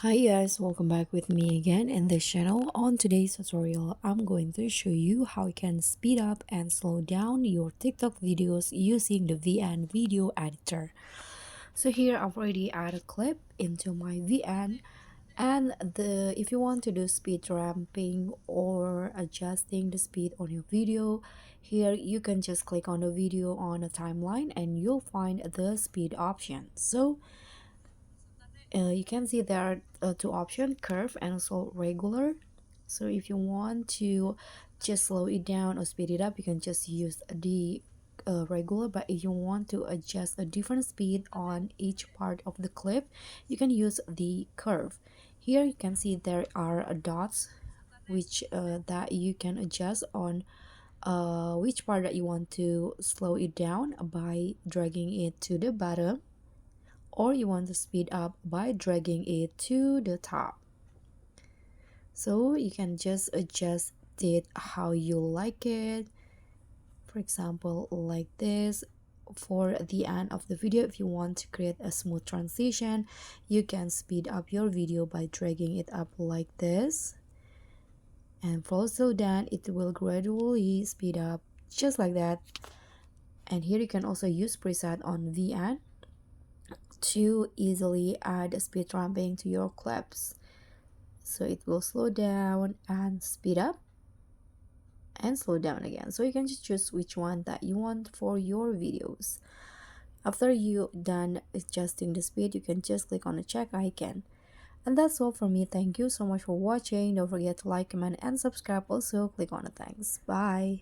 Hi guys, welcome back with me again in this channel. On today's tutorial, I'm going to show you how you can speed up and slow down your TikTok videos using the VN video editor. So here I've already added a clip into my VN, and the if you want to do speed ramping or adjusting the speed on your video, here you can just click on the video on a timeline and you'll find the speed option. So you can see there are two options, curve and also regular. So if you want to just slow it down or speed it up, you can just use the regular. But if you want to adjust a different speed on each part of the clip, you can use the curve. Here you can see there are dots which that you can adjust on which part that you want to slow it down by dragging it to the bottom, or you want to speed up by dragging it to the top. So you can just adjust it how you like it. For example, like this. For the end of the video, if you want to create a smooth transition, you can speed up your video by dragging it up like this, and for slow down it will gradually speed up just like that. And here you can also use preset on VN to easily add speed ramping to your clips. So it will slow down and speed up and slow down again. So you can just choose which one that you want for your videos. After you done adjusting the speed, you can just click on the check icon. And that's all for me. Thank you so much for watching. Don't forget to like, comment, and subscribe. Also, click on the thanks. Bye.